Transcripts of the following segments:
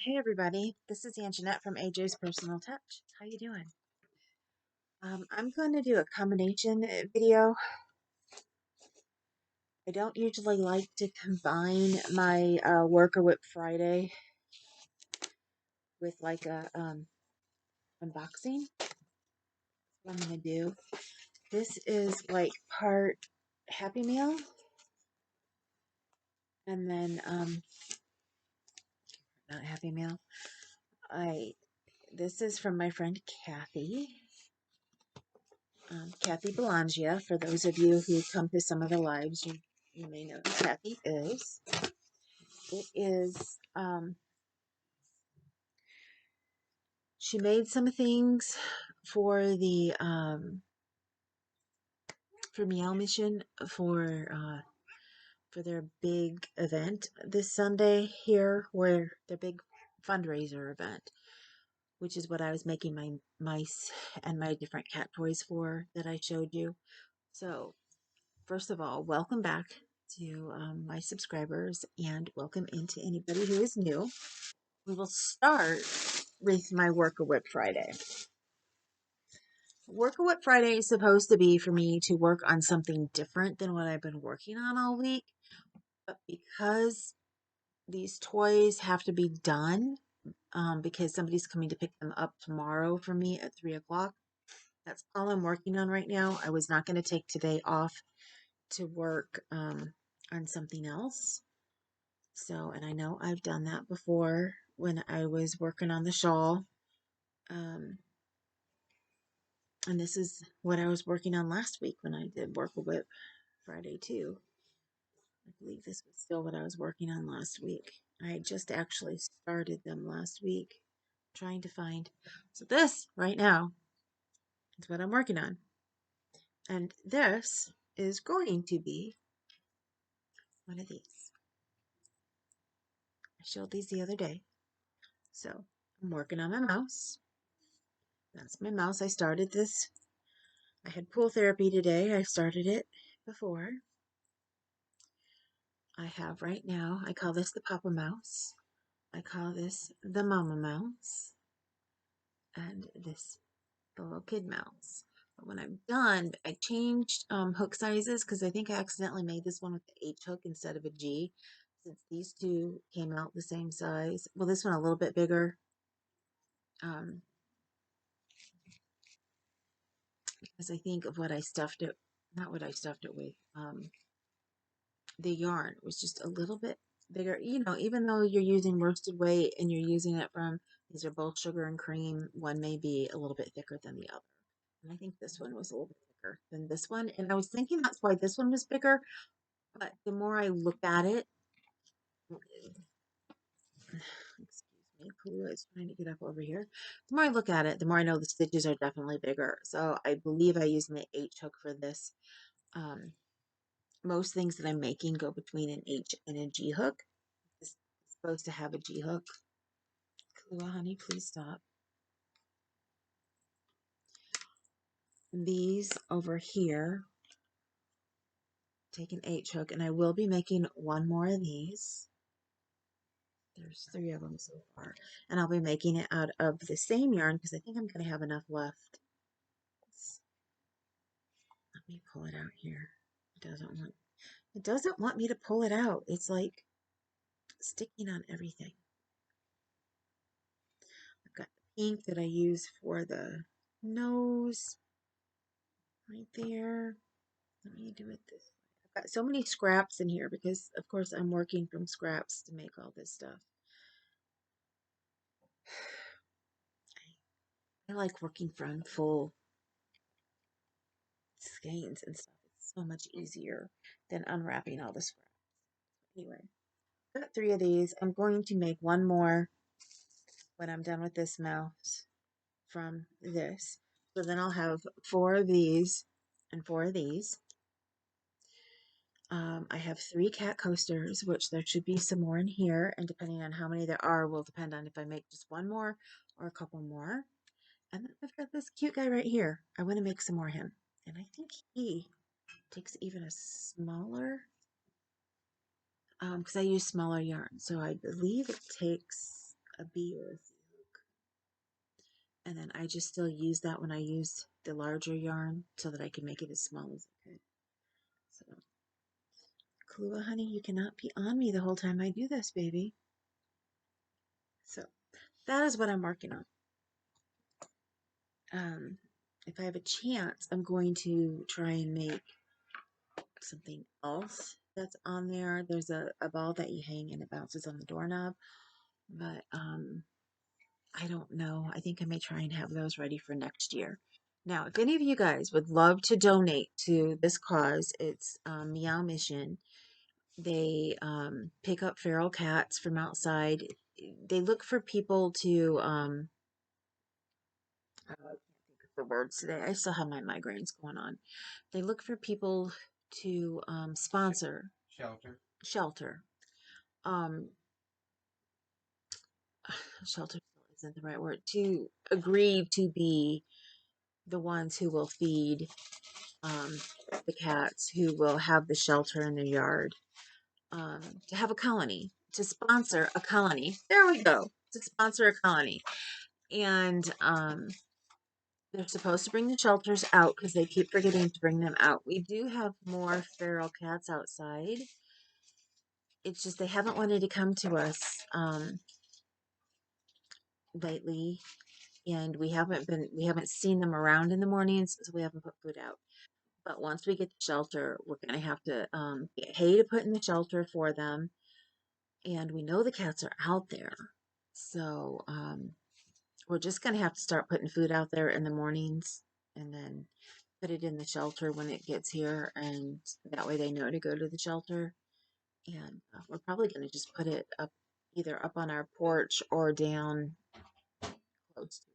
Hey everybody, this is Anjanette from AJ's Personal Touch. How you doing? I'm going to do a combination video. I don't usually like to combine my Work or WIP Friday with like a unboxing. That's what I'm going to do. This is like part Happy Meal, and then not Happy Meal. This is from my friend Kathy. Kathy Belongia. For those of you who come to some of the lives, you may know who Kathy is. It is, she made some things for the, for Meow Mission for their big event this Sunday here, where their big fundraiser event, which is what I was making my mice and my different cat toys for that I showed you. So, first of all, welcome back to my subscribers and welcome into anybody who is new. We will start with my Work or WIP Friday. Work or WIP Friday is supposed to be for me to work on something different than what I've been working on all week. But because these toys have to be done, because somebody's coming to pick them up tomorrow for me at 3 o'clock, that's all I'm working on right now. I was not going to take today off to work on something else. So, and I know I've done that before when I was working on the shawl. And this is what I was working on last week when I did Work or WIP Friday too. I believe this was still what I was working on last week. I had just actually started them last week, trying to find. So this right now is what I'm working on. And this is going to be one of these. I showed these the other day. So I'm working on my mouse. That's my mouse. I started this. I had pool therapy today. I started it before. I have right now, I call this the Papa Mouse. I call this the Mama Mouse. And this the little kid mouse. But when I'm done, I changed hook sizes because I think I accidentally made this one with the H hook instead of a G. Since these two came out the same size. Well, this one a little bit bigger. Because I think of what I stuffed it, not what I stuffed it with. The yarn was just a little bit bigger. You know, even though you're using worsted weight and you're using it from, these are both sugar and cream, one may be a little bit thicker than the other. And I think this one was a little bit thicker than this one. And I was thinking that's why this one was bigger. But the more I look at it, excuse me, Pooh is trying to get up over here. The more I look at it, the more I know the stitches are definitely bigger. So I believe I used my H hook for this. Most things that I'm making go between an H and a G hook. It's supposed to have a G hook. Kahlua, honey, please stop. These over here take an H hook, and I will be making one more of these. There's 3 of them so far. And I'll be making it out of the same yarn because I think I'm going to have enough left. Let me pull it out here. It doesn't want me to pull it out. It's like sticking on everything. I've got the pink that I use for the nose right there. Let me do it this way. I've got so many scraps in here because, of course, I'm working from scraps to make all this stuff. I like working from full skeins and stuff. It's so much easier than unwrapping all the scraps. Anyway, got 3 of these. I'm going to make one more when I'm done with this mouse from this. So then I'll have 4 of these and 4 of these. I have 3 cat coasters, which there should be some more in here, and depending on how many there are will depend on if I make just one more or a couple more. And then I've got this cute guy right here. I want to make some more of him. And I think he takes even a smaller, because I use smaller yarn. So I believe it takes a bee or a hook. And then I just still use that when I use the larger yarn so that I can make it as small as I could. So, Kalua, honey, you cannot be on me the whole time I do this, baby. So that is what I'm working on. If I have a chance, I'm going to try and make something else that's on there. There's a ball that you hang and it bounces on the doorknob, but I don't know. I think I may try and have those ready for next year. Now, if any of you guys would love to donate to this cause, it's Meow Mission. They pick up feral cats from outside. They look for people to I can't think of the words today. I still have my migraines going on. They look for people to sponsor shelter. Um, shelter isn't the right word. To agree to be the ones who will feed um, the cats, who will have the shelter in their yard, to have a colony, to sponsor a colony. There we go. To sponsor a colony. And they're supposed to bring the shelters out because they keep forgetting to bring them out. We do have more feral cats outside. It's just they haven't wanted to come to us lately, and we haven't seen them around in the mornings, so we haven't put food out. But once we get the shelter, we're gonna have to get hay to put in the shelter for them, and we know the cats are out there, so we're just gonna have to start putting food out there in the mornings, and then put it in the shelter when it gets here, and that way they know to go to the shelter. And we're probably going to just put it up, either up on our porch or down close to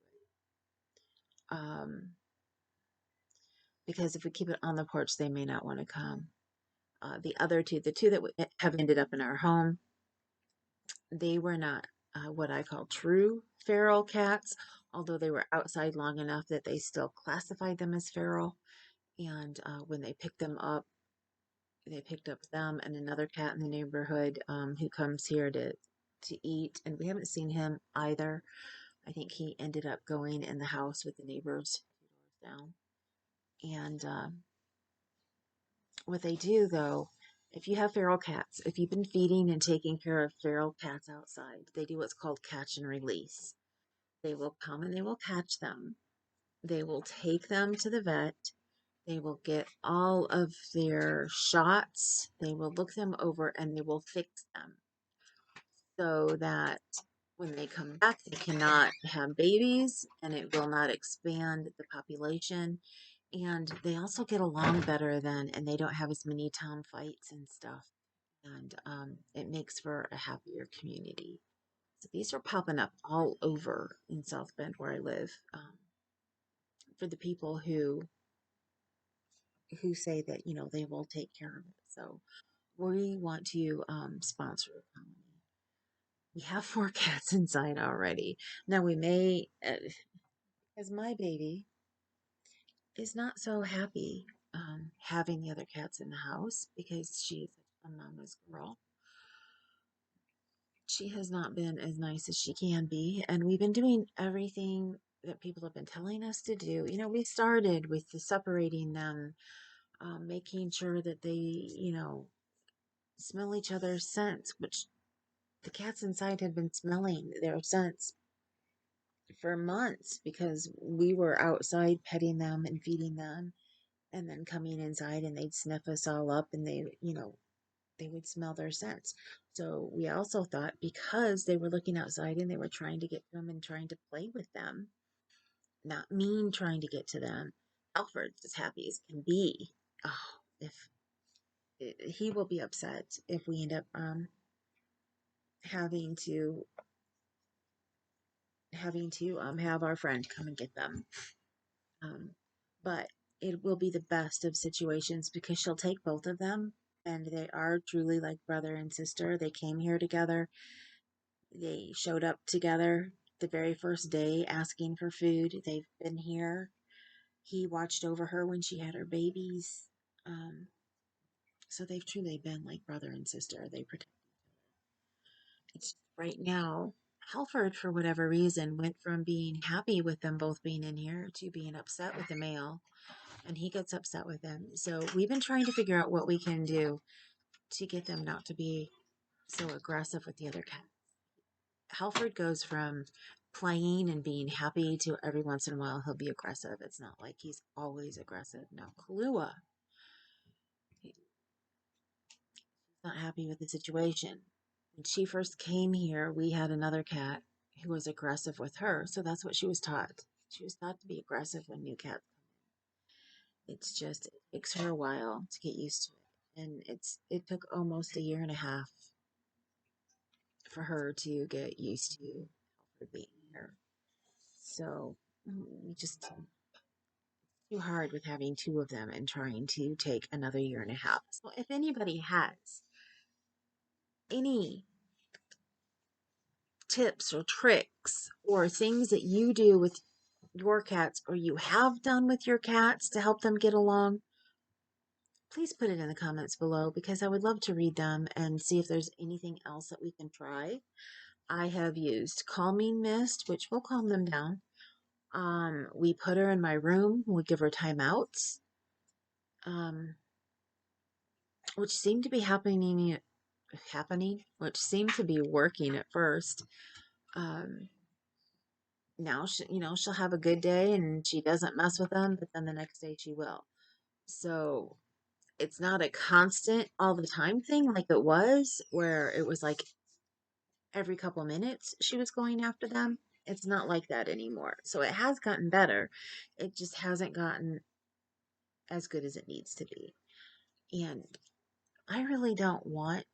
it. Because if we keep it on the porch, they may not want to come. The two that have ended up in our home, they were not what I call true feral cats, although they were outside long enough that they still classified them as feral. And when they picked up them and another cat in the neighborhood who comes here to eat, and we haven't seen him either. I think he ended up going in the house with the neighbors down. And what they do, though, if you have feral cats, if you've been feeding and taking care of feral cats outside, they do what's called catch and release. They will come and they will catch them. They will take them to the vet. They will get all of their shots. They will look them over and they will fix them so that when they come back, they cannot have babies and it will not expand the population. And they also get along better then, and they don't have as many town fights and stuff. And it makes for a happier community. So these are popping up all over in South Bend where I live, for the people who say that they will take care of it. So we want to sponsor a company. We have 4 cats inside already. Now we may, because my baby is not so happy having the other cats in the house because she is a mama's girl. She has not been as nice as she can be, and we've been doing everything that people have been telling us to do. We started with the separating them, making sure that they, smell each other's scents, which the cats inside had been smelling their scents for months because we were outside petting them and feeding them and then coming inside and they'd sniff us all up and they would smell their scents. So we also thought because they were looking outside and they were trying to get to them and trying to play with them, not mean trying to get to them. Alfred's as happy as can be. Oh, if he will be upset if we end up having to have our friend come and get them. Um, but it will be the best of situations because she'll take both of them, and they are truly like brother and sister. They came here together. They showed up together the very first day asking for food. They've been here. He watched over her when she had her babies. Um, so they've truly been like brother and sister. They protect. It's right now. Halford, for whatever reason, went from being happy with them both being in here to being upset with the male, and he gets upset with them. So we've been trying to figure out what we can do to get them not to be so aggressive with the other cat. Halford goes from playing and being happy to every once in a while he'll be aggressive. It's not like he's always aggressive. Now, Kahlua, he's not happy with the situation. When she first came here, we had another cat who was aggressive with her. So that's what she was taught. She was taught to be aggressive when new cats come in. It's just, it takes her a while to get used to it. And it took almost a year and a half for her to get used to her being here. So we just too hard with having two of them and trying to take another year and a half. So if anybody has any tips or tricks or things that you do with your cats or you have done with your cats to help them get along, please put it in the comments below because I would love to read them and see if there's anything else that we can try. I have used calming mist, which will calm them down. We put her in my room. We give her timeouts, which seemed to be happening, which seemed to be working at first. Um, Now she'll have a good day and she doesn't mess with them, but then the next day she will. So it's not a constant all the time thing like it was, where it was like every couple minutes she was going after them. It's not like that anymore. So it has gotten better. It just hasn't gotten as good as it needs to be. And I really don't want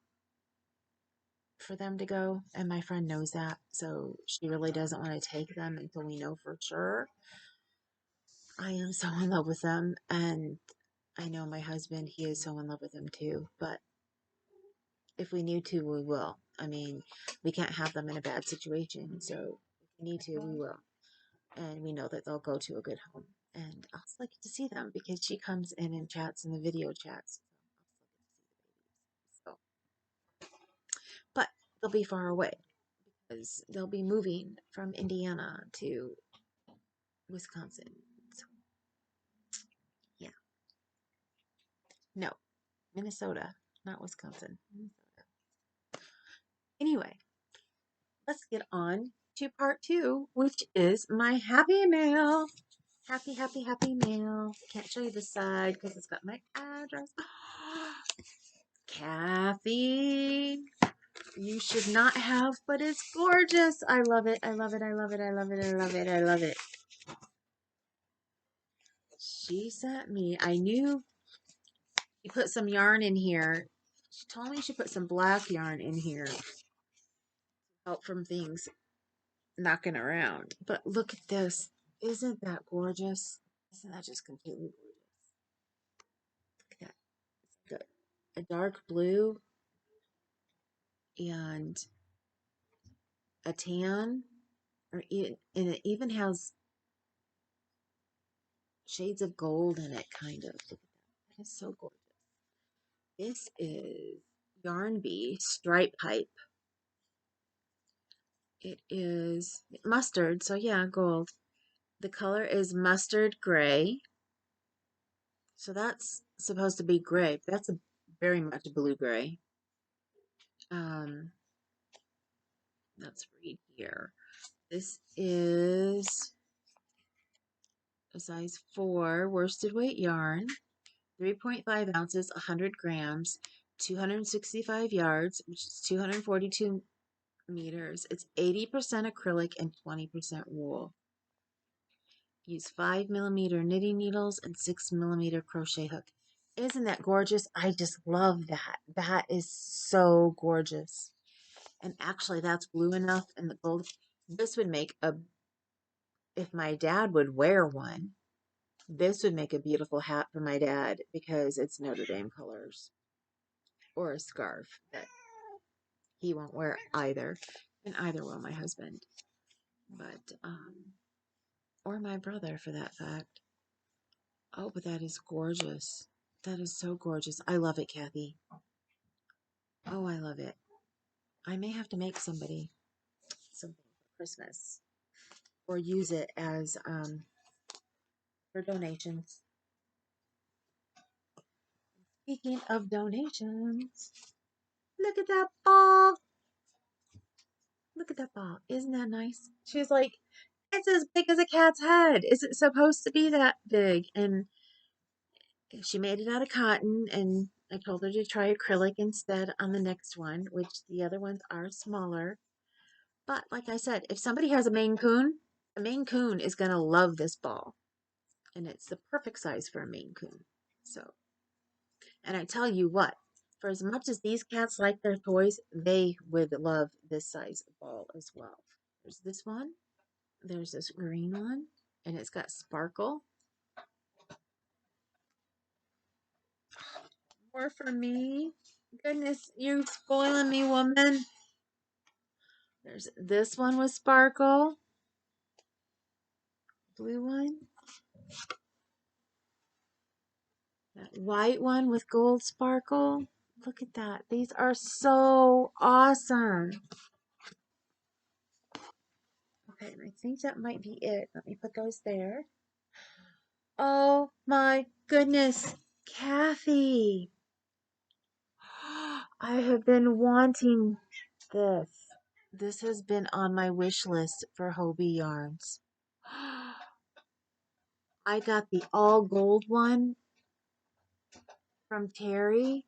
for them to go, and my friend knows that, so she really doesn't want to take them until we know for sure. I am so in love with them, and I know my husband, he is so in love with them too, but if we need to, we will. I mean, we can't have them in a bad situation, so if we need to, we will. And we know that they'll go to a good home. And I'll just like to see them because she comes in and chats in the video chats. So, but they'll be far away because they'll be moving from Indiana to Wisconsin. So, yeah. No, Minnesota, not Wisconsin. Minnesota. Anyway, let's get on to part two, which is my happy mail. Happy, happy, happy mail. Can't show you the side because it's got my address. Kathy, you should not have, but it's gorgeous. I love it. I love it. I love it. I love it. I love it. I love it. She sent me, I knew you put some yarn in here. She told me she put some black yarn in here. Help from things knocking around. But look at this. Isn't that gorgeous? Isn't that just completely gorgeous? Look at that. A dark blue and a tan, and it even has shades of gold in it, kind of. Look at that. That is so gorgeous. This is Yarn Bee Stripe Pipe. It is mustard, so yeah, gold. The color is mustard gray. So that's supposed to be gray. That's a very much blue gray. Let's read here. This is a size 4 worsted weight yarn, 3.5 ounces, 100 grams, 265 yards, which is 242 meters. It's 80% acrylic and 20% wool. Use 5mm knitting needles and 6mm crochet hook. Isn't that gorgeous? I just love that. That is so gorgeous. And actually, that's blue enough and the gold. This would make if my dad would wear one, this would make a beautiful hat for my dad because it's Notre Dame colors. Or a scarf, but he won't wear either. And either will my husband. But, or my brother for that fact. Oh, but that is gorgeous. That is so gorgeous. I love it, Kathy. Oh, I love it. I may have to make somebody something Christmas or use it as for donations. Speaking of donations, look at that ball. Look at that ball. Isn't that nice? She's like, it's as big as a cat's head. Is it supposed to be that big? And she made it out of cotton, and I told her to try acrylic instead on the next one, which the other ones are smaller. But like I said, if somebody has a Maine Coon is going to love this ball. And it's the perfect size for a Maine Coon. So, and I tell you what, for as much as these cats like their toys, they would love this size ball as well. There's this one. There's this green one, and it's got sparkle. More for me. Goodness, you're spoiling me, woman. There's this one with sparkle. Blue one. That white one with gold sparkle. Look at that. These are so awesome. Okay, and I think that might be it. Let me put those there. Oh my goodness, Kathy. I have been wanting this. This has been on my wish list for Hobie yarns. I got the all gold one from Terry.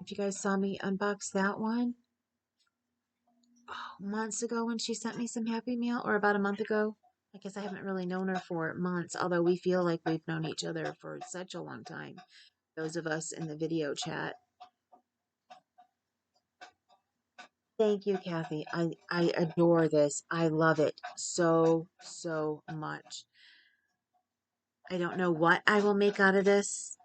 If you guys saw me unbox that one months ago when she sent me some Happy Meal, or about a month ago. I guess I haven't really known her for months, although we feel like we've known each other for such a long time. Those of us in the video chat. Thank you, Kathy. I adore this. I love it so, so much. I don't know what I will make out of this,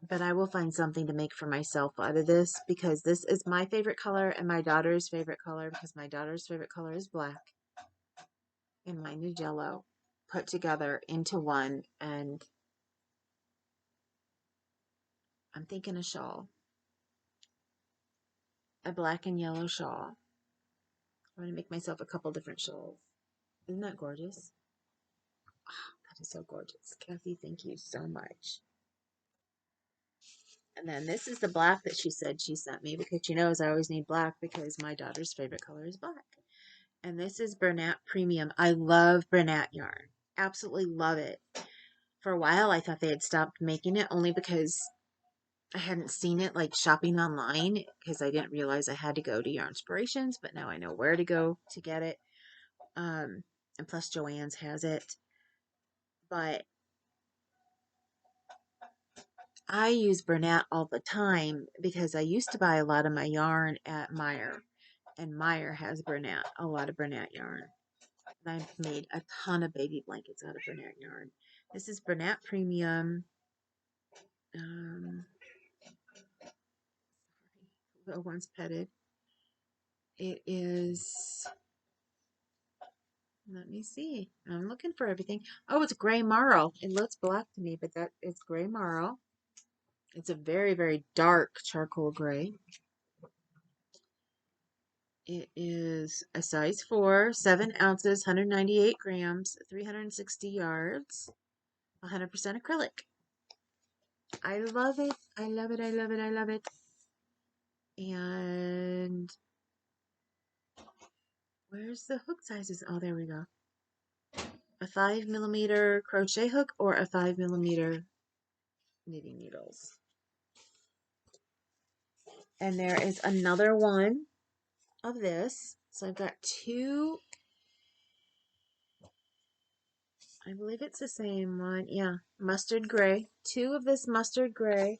but I will find something to make for myself out of this, because this is my favorite color and my daughter's favorite color, because my daughter's favorite color is black and mine is yellow, put together into one. And I'm thinking a shawl, a black and yellow shawl. I'm going to make myself a couple different shawls. Isn't that gorgeous? Oh, that is so gorgeous. Kathy, thank you so much. And then this is the black that she said she sent me, because she knows I always need black because my daughter's favorite color is black. And this is Bernat Premium. I love Bernat yarn. Absolutely love it. For a while, I thought they had stopped making it, only because I hadn't seen it like shopping online, because I didn't realize I had to go to Yarnspirations, but now I know where to go to get it. And plus Joann's has it. But I use Bernat all the time because I used to buy a lot of my yarn at Meyer, and Meyer has Bernat, a lot of Bernat yarn. And I've made a ton of baby blankets out of Bernat yarn. This is Bernat Premium. Little one's petted. It is, let me see. I'm looking for everything. Oh, it's gray marl. It looks black to me, but that is gray marl. It's a very, very dark charcoal gray. It is a size 4, 7 ounces, 198 grams, 360 yards, 100% acrylic. I love it. I love it. I love it. I love it. And where's the hook sizes? Oh, there we go. A 5mm crochet hook or a 5mm knitting needles. And there is another one of this. So I've got two. I believe it's the same one. Yeah, mustard gray. Two of this mustard gray.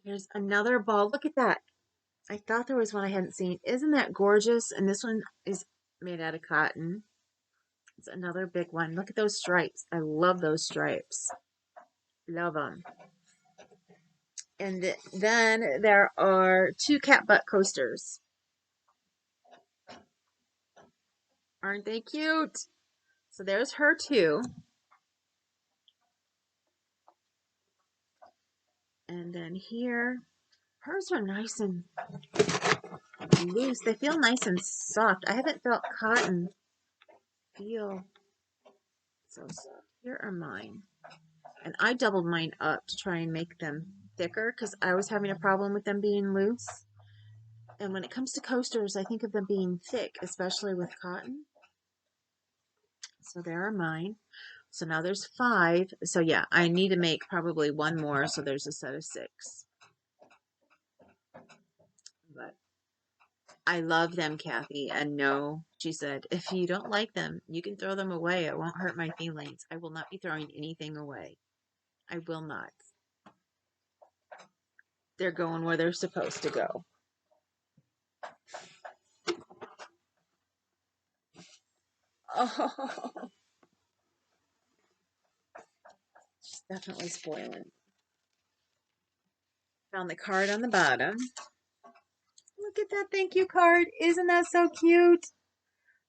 Here's another ball. Look at that. I thought there was one I hadn't seen. Isn't that gorgeous? And this one is made out of cotton. It's another big one. Look at those stripes. I love those stripes. Love them. And then there are two cat butt coasters. Aren't they cute? So there's her two. And then here, hers are nice and loose. They feel nice and soft. I haven't felt cotton feel so soft. Here are mine. And I doubled mine up to try and make them thicker because I was having a problem with them being loose. And when it comes to coasters, I think of them being thick, especially with cotton. So there are mine. So now there's 5. So yeah, I need to make probably one more. So there's a set of 6. But I love them, Kathy. And no, she said, if you don't like them, you can throw them away. It won't hurt my feelings. I will not be throwing anything away. I will not. They're going where they're supposed to go. Oh, she's definitely spoiling. Found the card on the bottom. Look at that thank you card. Isn't that so cute?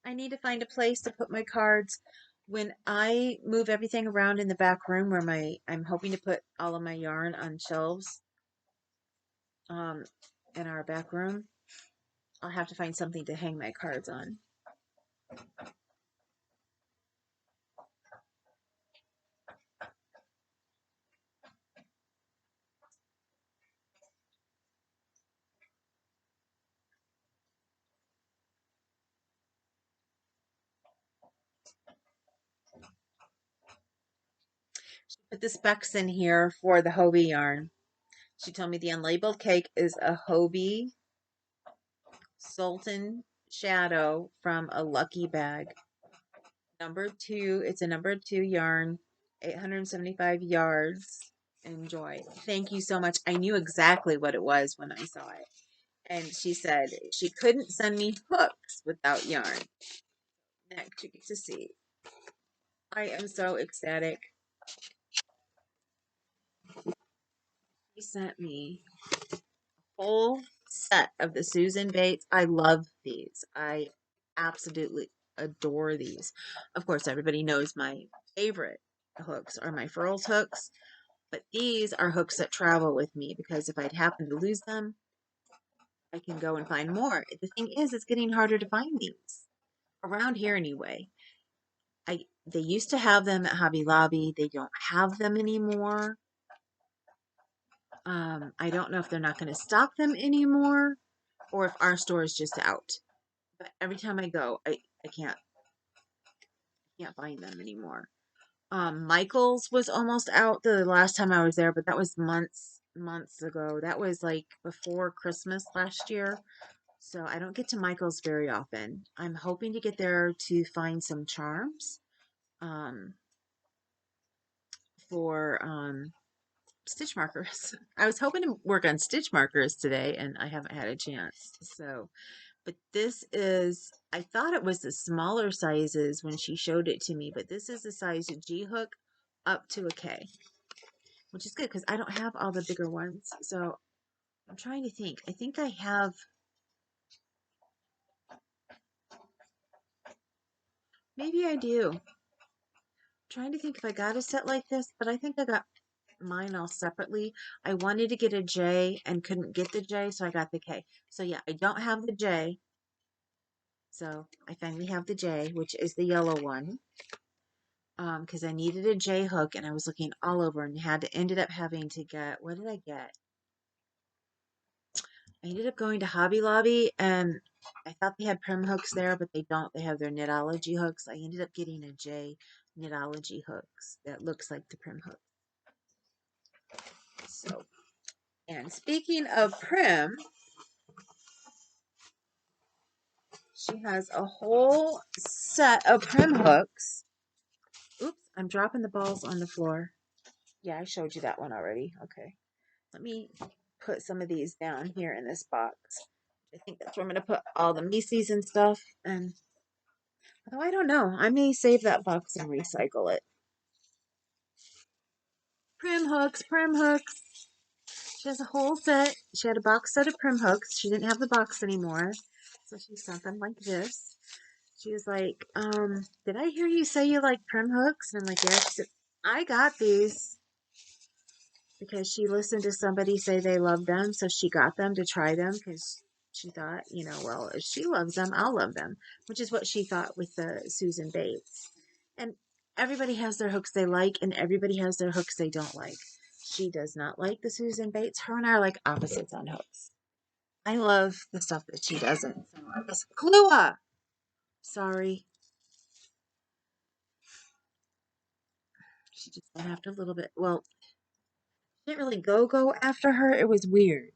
I need to find a place to put my cards. When I move everything around in the back room where I'm hoping to put all of my yarn on shelves um, in our back room, I'll have to find something to hang my cards on. Put the specs in here for the Hobie yarn. She told me the unlabeled cake is a Hobie Sultan Shadow from a Lucky Bag. Number 2, it's a number 2 yarn, 875 yards. Enjoy. Thank you so much. I knew exactly what it was when I saw it. And she said she couldn't send me hooks without yarn. Next, you get to see. I am so ecstatic. He sent me a whole set of the Susan Bates. I love these. I absolutely adore these. Of course, everybody knows my favorite hooks are my Furls hooks. But these are hooks that travel with me because if I'd happen to lose them, I can go and find more. The thing is, it's getting harder to find these around here anyway. They used to have them at Hobby Lobby. They don't have them anymore. I don't know if they're not going to stock them anymore or if our store is just out. But every time I go, I can't find them anymore. Michael's was almost out the last time I was there, but that was months ago. That was like before Christmas last year. So I don't get to Michael's very often. I'm hoping to get there to find some charms um, for stitch markers. I was hoping to work on stitch markers today, and I haven't had a chance. So, but this is, I thought it was the smaller sizes when she showed it to me, but this is the size G hook up to a K, which is good because I don't have all the bigger ones. So I'm trying to think. I think I have, maybe I do. I'm trying to think if I got a set like this, but I think I got mine all separately. I wanted to get a J and couldn't get the J, so I got the K. So yeah, I don't have the J. So I finally have the J, which is the yellow one. Because I needed a J hook and I was looking all over and ended up having to get, what did I get? I ended up going to Hobby Lobby and I thought they had Prim hooks there, but they don't. They have their Knitology hooks. I ended up getting a J Knitology hooks that looks like the Prim hook. So, and speaking of Prim, she has a whole set of Prim hooks. Oops, I'm dropping the balls on the floor. Yeah, I showed you that one already. Okay. Let me put some of these down here in this box. I think that's where I'm going to put all the Macy's and stuff. And although I don't know, I may save that box and recycle it. Prim hooks, Prim hooks. She has a whole set. She had a box set of Prim hooks. She didn't have the box anymore. So she sent them like this. She was like, did I hear you say you like Prim hooks? And I'm like, yeah. She said, I got these because she listened to somebody say they loved them. So she got them to try them because She thought, you know, well, if she loves them, I'll love them, which is what she thought with the Susan Bates. And everybody has their hooks they like, and everybody has their hooks they don't like. She does not like the Susan Bates. Her and I are like opposites on hooks. I love the stuff that she doesn't. So I guess Klua. Sorry. She just went after a little bit. Well, she didn't really go after her. It was weird.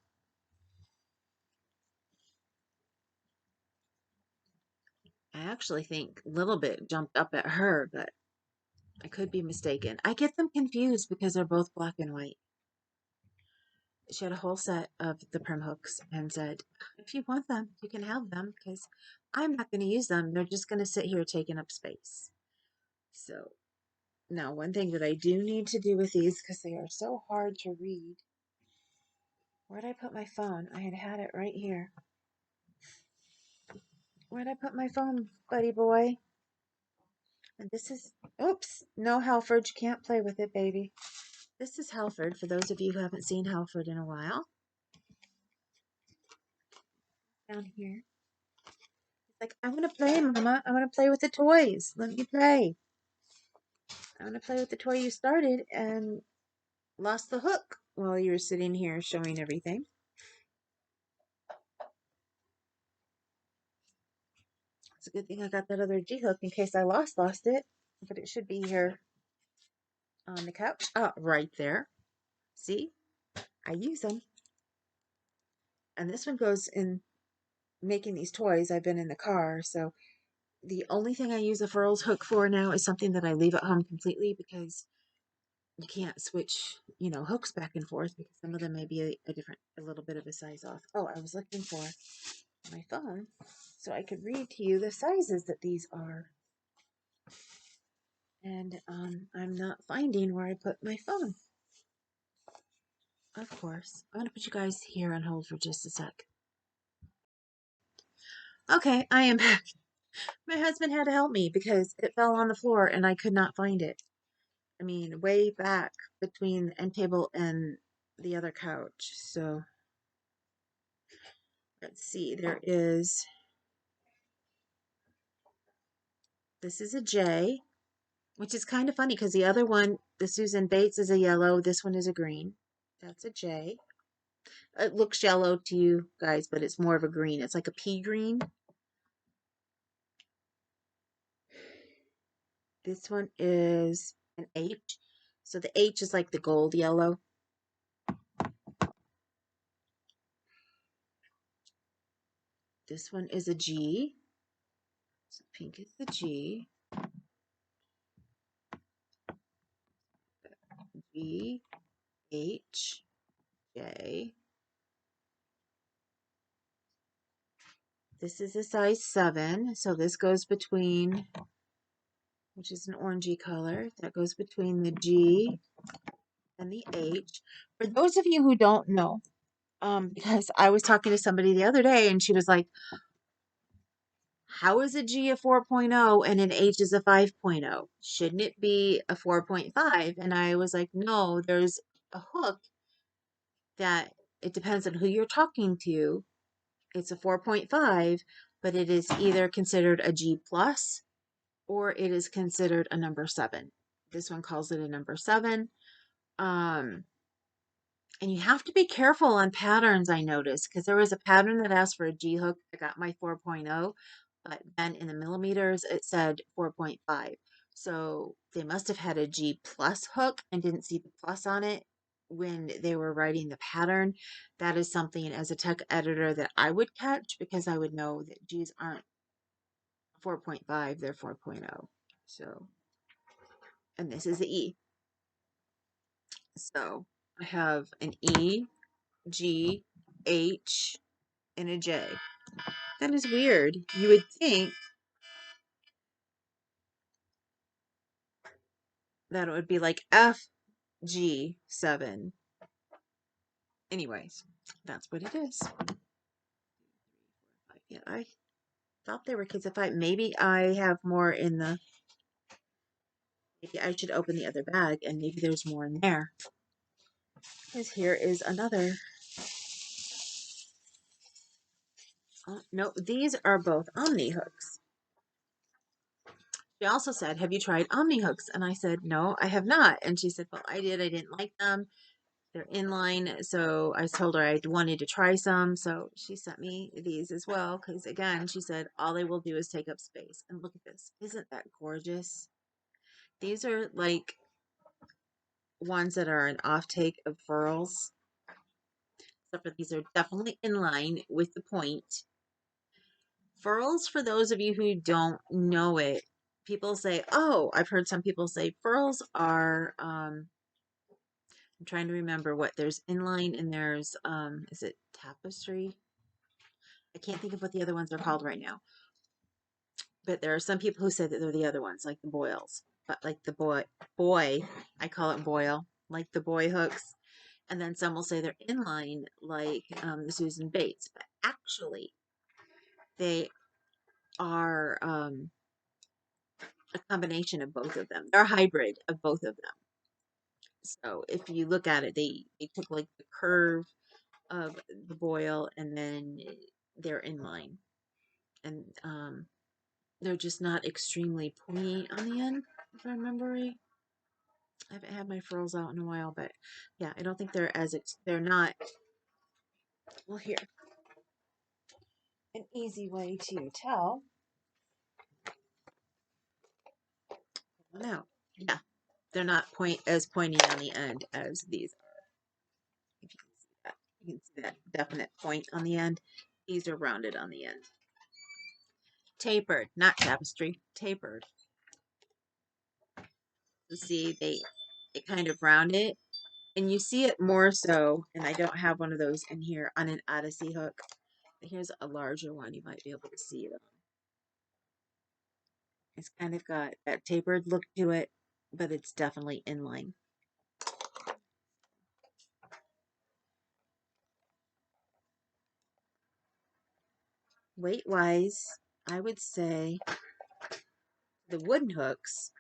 I actually think Little Bit jumped up at her, but I could be mistaken. I get them confused because they're both black and white. She had a whole set of the perm hooks and said, if you want them, you can have them because I'm not going to use them. They're just going to sit here taking up space. So now one thing that I do need to do with these because they are so hard to read. Where'd I put my phone? I had it right here. Where'd I put my phone, buddy boy? And this is, oops, no Halford. You can't play with it, baby. This is Halford, for those of you who haven't seen Halford in a while. Down here. It's like, I want to play, Mama. I want to play with the toys. Let me play. I want to play with the toy you started and lost the hook while you were sitting here showing everything. It's a good thing I got that other G hook in case I lost it. But it should be here on the couch. Oh, right there. See? I use them. And this one goes in making these toys. I've been in the car, so the only thing I use a furls hook for now is something that I leave at home completely because you can't switch, you know, hooks back and forth because some of them may be a little bit of a size off. Oh, I was looking for my phone so I could read to you the sizes that these are. And I'm not finding where I put my phone. Of course. I'm going to put you guys here on hold for just a sec. Okay, I am back. My husband had to help me because it fell on the floor and I could not find it. I mean, way back between the end table and the other couch. So let's see. This is a J, which is kind of funny because the other one, the Susan Bates, is a yellow. This one is a green. That's a J. It looks yellow to you guys, but it's more of a green. It's like a pea green. This one is an H. So the H is like the gold yellow. This one is a G. So pink is the G. G, H, J. This is a size 7. So this goes between, which is an orangey color, that goes between the G and the H. For those of you who don't know, because I was talking to somebody the other day and she was like, how is a G a 4.0 and an H is a 5.0? Shouldn't it be a 4.5? And I was like, no, there's a hook that it depends on who you're talking to. It's a 4.5, but it is either considered a G plus or it is considered a number 7. This one calls it a number 7. And you have to be careful on patterns, I noticed, because there was a pattern that asked for a G hook. I got my 4.0, but then in the millimeters, it said 4.5. So they must have had a G plus hook and didn't see the plus on it when they were writing the pattern. That is something as a tech editor that I would catch because I would know that G's aren't 4.5, they're 4.0. So, and this is the E. So I have an E, G, H, and a J. That is weird. You would think that it would be like F, G, 7. Anyways, that's what it is. Yeah, I thought they were kids of 5. Maybe I have more in the, maybe I should open the other bag and maybe there's more in there. Because here is another No, these are both Omni hooks. She also said, "Have you tried Omni hooks?" And I said, "No, I have not." And she said, "Well, I did. I didn't like them. They're inline." So I told her I wanted to try some. So she sent me these as well. Because again, she said, all they will do is take up space. And look at this. Isn't that gorgeous? These are like ones that are an off take of furls. Except for these are definitely in line with the point. Furls, for those of you who don't know it, people say, oh, I've heard some people say furls are, I'm trying to remember what there's inline and there's, is it tapestry? I can't think of what the other ones are called right now. But there are some people who say that they're the other ones, like the boils. But like the boy, I call it boil, like the boy hooks. And then some will say they're inline, like the Susan Bates. But actually, they are a combination of both of them. They're a hybrid of both of them. So if you look at it, they took like the curve of the boil and then they're inline. And they're just not extremely pointy on the end, if I remember right. I haven't had my furls out in a while, but yeah, I don't think they're they're not. Well, here, an easy way to tell. No, yeah, they're not as pointy on the end as these are. If you can see that, you can see that definite point on the end. These are rounded on the end. Tapered, not tapestry, tapered. You see, they kind of round it, and you see it more so, and I don't have one of those in here on an Odyssey hook. But here's a larger one you might be able to see it on. It's kind of got that tapered look to it, but it's definitely inline. Weight-wise, I would say the wooden hooks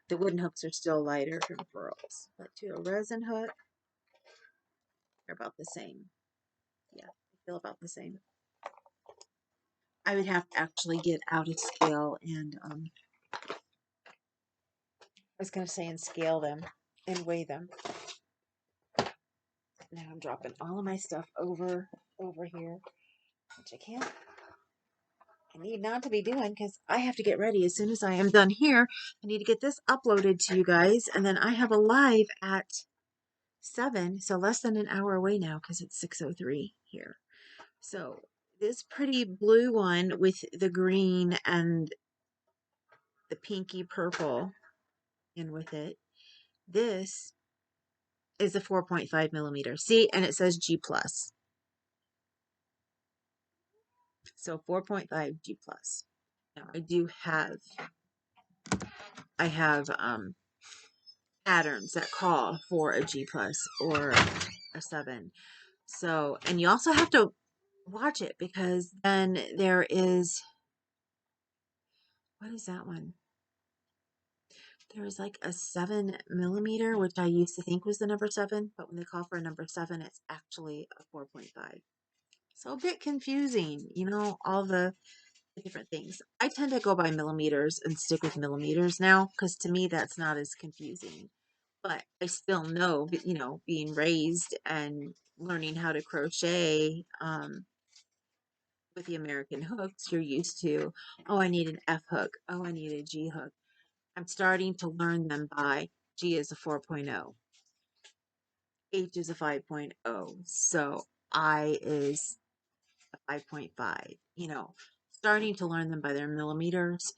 are still lighter than furls, but to a resin hook, they're about the same. Yeah, they feel about the same. I would have to actually get out a scale and I was gonna say and scale them and weigh them. Now I'm dropping all of my stuff over here, which I need not to be doing because I have to get ready as soon as I am done here. I need to get this uploaded to you guys, and then I have a live at 7, so less than an hour away now because it's 6:03 here. So this pretty blue one with the green and the pinky purple in with it. This is a 4.5 millimeter. See, and it says G plus. So 4.5 G plus. Now I have patterns that call for a G plus or a 7. So, and you also have to watch it because then there is, what is that one? There is like a 7 millimeter, which I used to think was the number 7, but when they call for a number 7, it's actually a 4.5. So a bit confusing, all the different things. I tend to go by millimeters and stick with millimeters now because to me that's not as confusing. But I still know, being raised and learning how to crochet with the American hooks, you're used to, oh, I need an F hook. Oh, I need a G hook. I'm starting to learn them by G is a 4.0, H is a 5.0, so I is a 5.5, starting to learn them by their millimeters.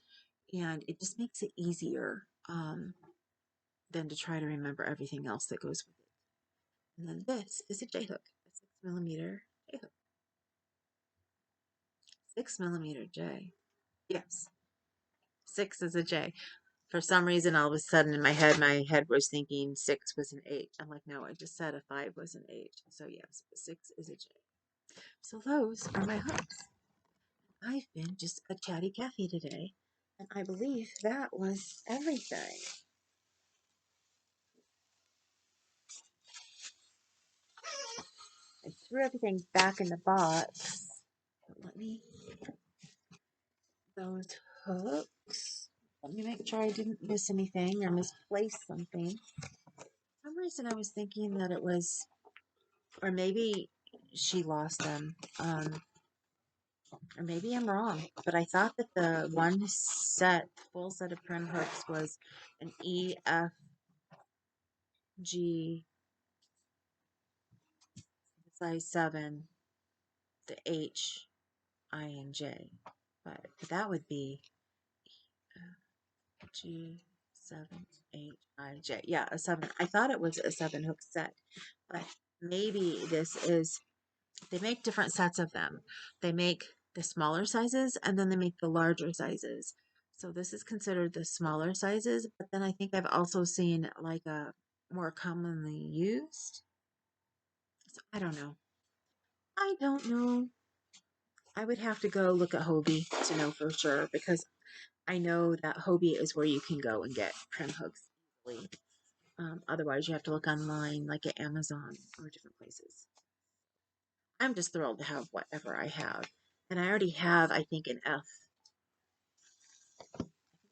And it just makes it easier than to try to remember everything else that goes with it. And then this is a J hook, a 6 millimeter J hook. 6 millimeter J. Yes, 6 is a J. For some reason, all of a sudden in my head was thinking 6 was an H. I'm like, no, I just said a 5 was an H. So yes, 6 is a J. So those are my hooks. I've been just a chatty Kathy today, and I believe that was everything. I threw everything back in the box. Let me those hooks. Let me make sure I didn't miss anything or misplace something. For some reason I was thinking that it was, or maybe she lost them. Or maybe I'm wrong, but I thought that the one set, full set of prim hooks was an E, F, G, size 7, the H, I, and J. But that would be G, 7, H, I, J. Yeah, a 7. I thought it was a 7 hook set, but maybe this is, they make different sets of them. They make the smaller sizes and then they make the larger sizes. So this is considered the smaller sizes, but then I think I've also seen like a more commonly used. So I don't know. I don't know. I would have to go look at Hobie to know for sure because I know that Hobie is where you can go and get prim hooks easily. Otherwise, you have to look online, like at Amazon or different places. I'm just thrilled to have whatever I have. And I already have, I think, an F.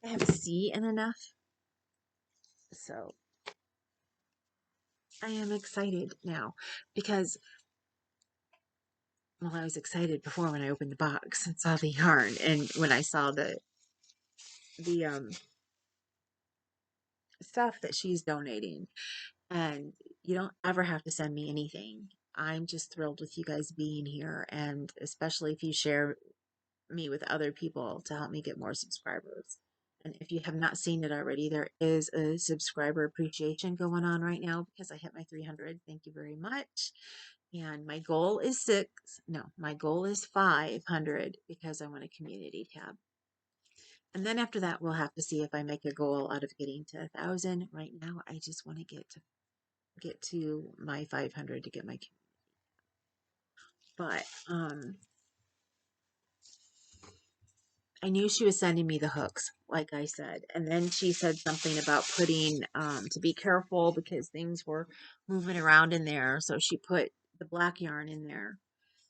I have a C and an F. So I am excited now because, well, I was excited before when I opened the box and saw the yarn and when I saw the stuff that she's donating. And you don't ever have to send me anything. I'm just thrilled with you guys being here, and especially if you share me with other people to help me get more subscribers. And if you have not seen it already, there is a subscriber appreciation going on right now because I hit my 300. Thank you very much. And my goal is my goal is 500 because I want a community tab. And then after that, we'll have to see if I make a goal out of getting to 1,000. Right now, I just want to get to my 500 to get my community. But I knew she was sending me the hooks, like I said. And then she said something about putting, to be careful because things were moving around in there. So she put the black yarn in there,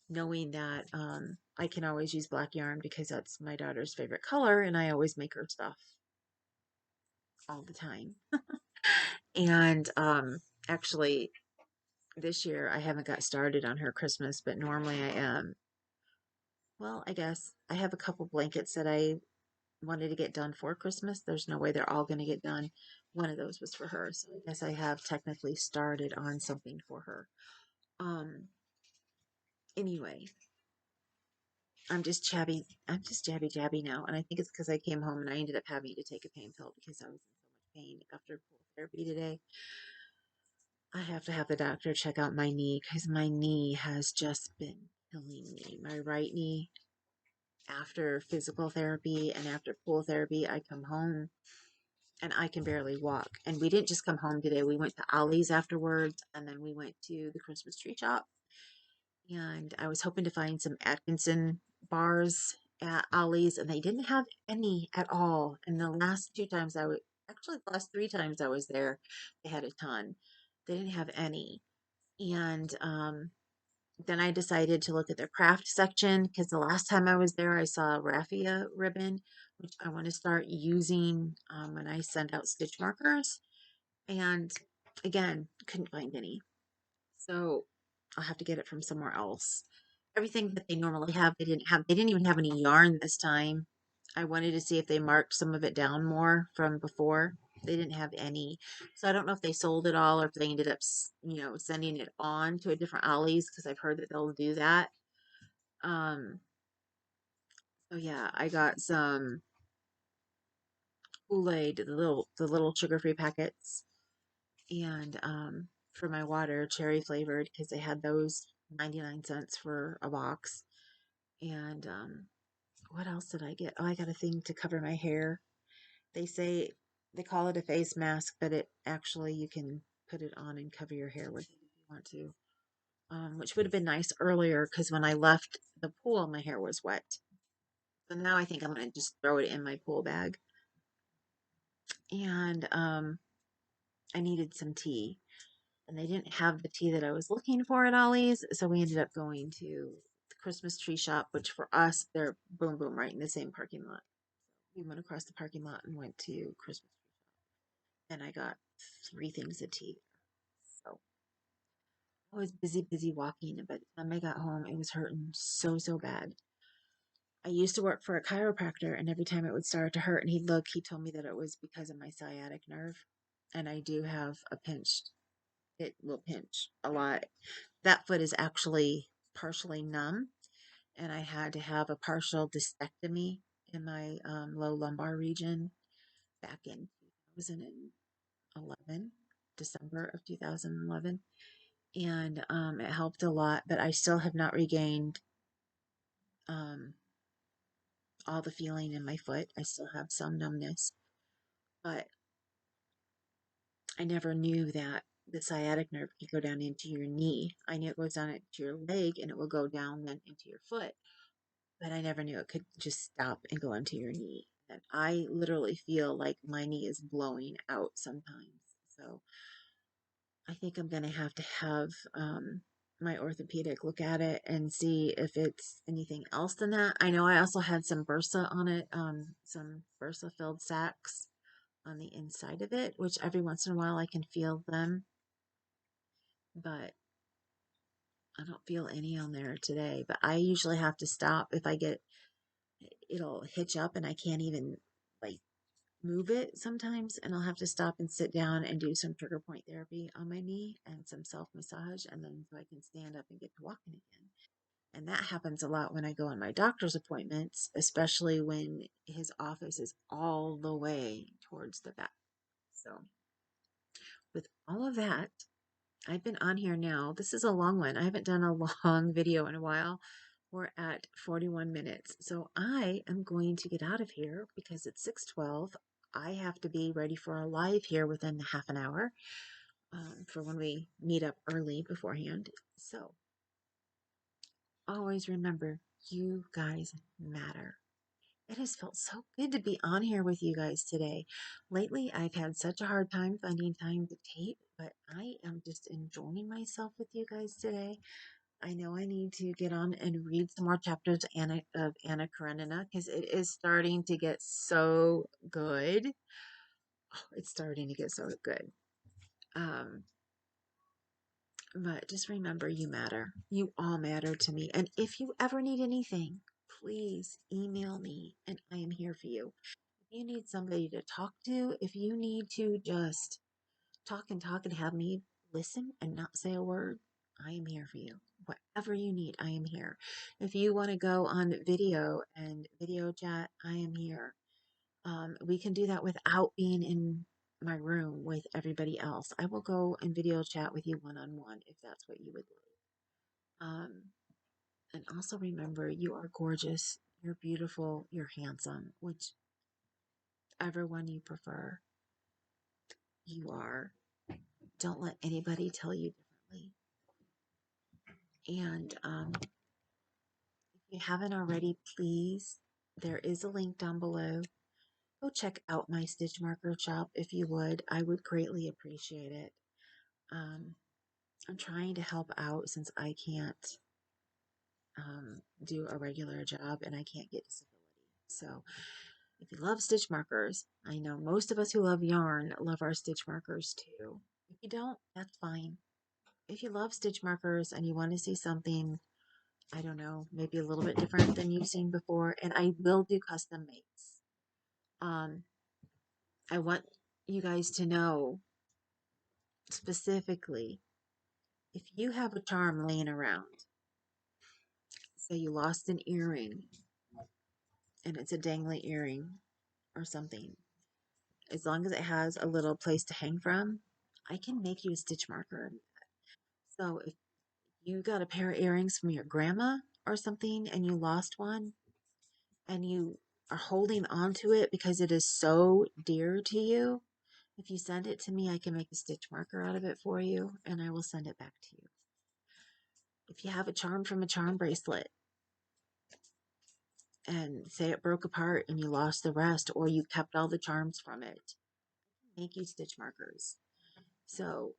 knowing that I can always use black yarn because that's my daughter's favorite color and I always make her stuff all the time. And actually, this year I haven't got started on her Christmas, but normally I am. Well, I guess I have a couple blankets that I wanted to get done for Christmas. There's no way they're all going to get done. One of those was for her, so I guess I have technically started on something for her. Um, anyway, I'm just jabby jabby now, and I think it's because I came home and I ended up having to take a pain pill because I was in so much pain after pool therapy today. I have to have the doctor check out my knee because my knee has just been killing me. My right knee, after physical therapy and after pool therapy, I come home and I can barely walk. And we didn't just come home today. We went to Ollie's afterwards, and then we went to the Christmas tree shop. And I was hoping to find some Atkinson bars at Ollie's, and they didn't have any at all. And the last two times actually, the last three times I was there, they had a ton. They didn't have any. And then I decided to look at their craft section because the last time I was there, I saw a raffia ribbon, which I want to start using when I send out stitch markers. And again, couldn't find any. So I'll have to get it from somewhere else. Everything that they normally have, they didn't have. They didn't even have any yarn this time. I wanted to see if they marked some of it down more from before. They didn't have any. So I don't know if they sold it all or if they ended up, sending it on to a different Ollie's because I've heard that they'll do that. Um, so yeah, I got some Kool-Aid, the little sugar-free packets, and for my water, cherry flavored because they had those 99 cents for a box. And what else did I get? Oh, I got a thing to cover my hair. They say they call it a face mask, but it actually you can put it on and cover your hair with it if you want to. Which would have been nice earlier because when I left the pool, my hair was wet. So now I think I'm going to just throw it in my pool bag. And I needed some tea. And they didn't have the tea that I was looking for at Ollie's. So we ended up going to the Christmas tree shop, which for us, they're boom, boom, right in the same parking lot. We went across the parking lot and went to Christmas tree shop, and I got 3 things of tea. So I was busy, busy walking, and by the time I got home, it was hurting so, so bad. I used to work for a chiropractor, and every time it would start to hurt and he'd look, he told me that it was because of my sciatic nerve. And I do have a pinched, it will pinch a lot. That foot is actually partially numb, and I had to have a partial discectomy in my low lumbar region back in 2011, December of 2011. And it helped a lot, but I still have not regained um, all the feeling in my foot. I still have some numbness, but I never knew that the sciatic nerve could go down into your knee. I knew it goes down into your leg and it will go down then into your foot, but I never knew it could just stop and go into your knee. And I literally feel like my knee is blowing out sometimes. So I think I'm going to have my orthopedic look at it and see if it's anything else than that. I know I also had some bursa on it, some bursa filled sacs on the inside of it, which every once in a while I can feel them, but I don't feel any on there today. But I usually have to stop if I get it'll hitch up and I can't even like move it sometimes, and I'll have to stop and sit down and do some trigger point therapy on my knee and some self massage, and then so I can stand up and get to walking again. And that happens a lot when I go on my doctor's appointments, especially when his office is all the way towards the back. So, with all of that, I've been on here now. This is a long one. I haven't done a long video in a while. We're at 41 minutes. So I am going to get out of here because it's 6:12. I have to be ready for a live here within half an hour for when we meet up early beforehand. So always remember, you guys matter. It has felt so good to be on here with you guys today. Lately, I've had such a hard time finding time to tape, but I am just enjoying myself with you guys today. I know I need to get on and read some more chapters of Anna Karenina because it is starting to get so good. Oh, it's starting to get so good. Um, but just remember, you matter. You all matter to me. And if you ever need anything, please email me and I am here for you. If you need somebody to talk to, if you need to just talk and have me listen and not say a word, I am here for you. Whatever you need, I am here. If you want to go on video and video chat, I am here. We can do that without being in my room with everybody else. I will go and video chat with you one on one if that's what you would like. And also remember, you are gorgeous, you're beautiful, you're handsome, whichever one you prefer, you are. Don't let anybody tell you differently. And if you haven't already, please, there is a link down below. Go check out my stitch marker shop if you would. I would greatly appreciate it. I'm trying to help out since I can't do a regular job and I can't get disability. So if you love stitch markers, I know most of us who love yarn love our stitch markers too. If you don't, that's fine. If you love stitch markers and you want to see something, I don't know, maybe a little bit different than you've seen before, and I will do custom makes. Um, I want you guys to know specifically if you have a charm laying around, say you lost an earring and it's a dangly earring or something, as long as it has a little place to hang from, I can make you a stitch marker. So if you got a pair of earrings from your grandma or something and you lost one and you are holding on to it because it is so dear to you, if you send it to me, I can make a stitch marker out of it for you and I will send it back to you. If you have a charm from a charm bracelet and say it broke apart and you lost the rest or you kept all the charms from it, make you stitch markers. So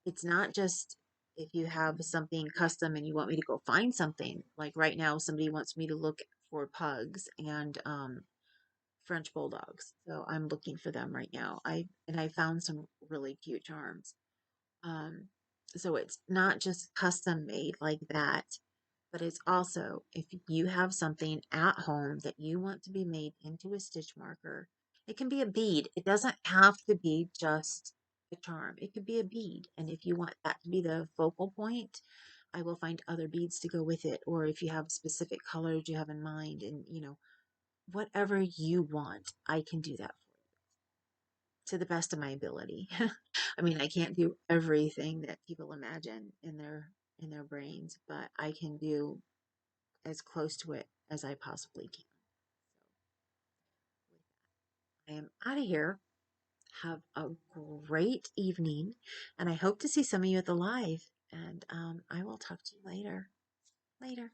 it's not just if you have something custom and you want me to go find something, like right now, somebody wants me to look for pugs and French bulldogs. So I'm looking for them right now. I found some really cute charms. Um, so it's not just custom made like that, but it's also if you have something at home that you want to be made into a stitch marker, it can be a bead. It doesn't have to be just a charm. It could be a bead. And if you want that to be the focal point, I will find other beads to go with it. Or if you have specific colors you have in mind and, whatever you want, I can do that for you to the best of my ability. I mean, I can't do everything that people imagine in their brains, but I can do as close to it as I possibly can. So, I am out of here. Have a great evening, and I hope to see some of you at the live. And I will talk to you later. Later.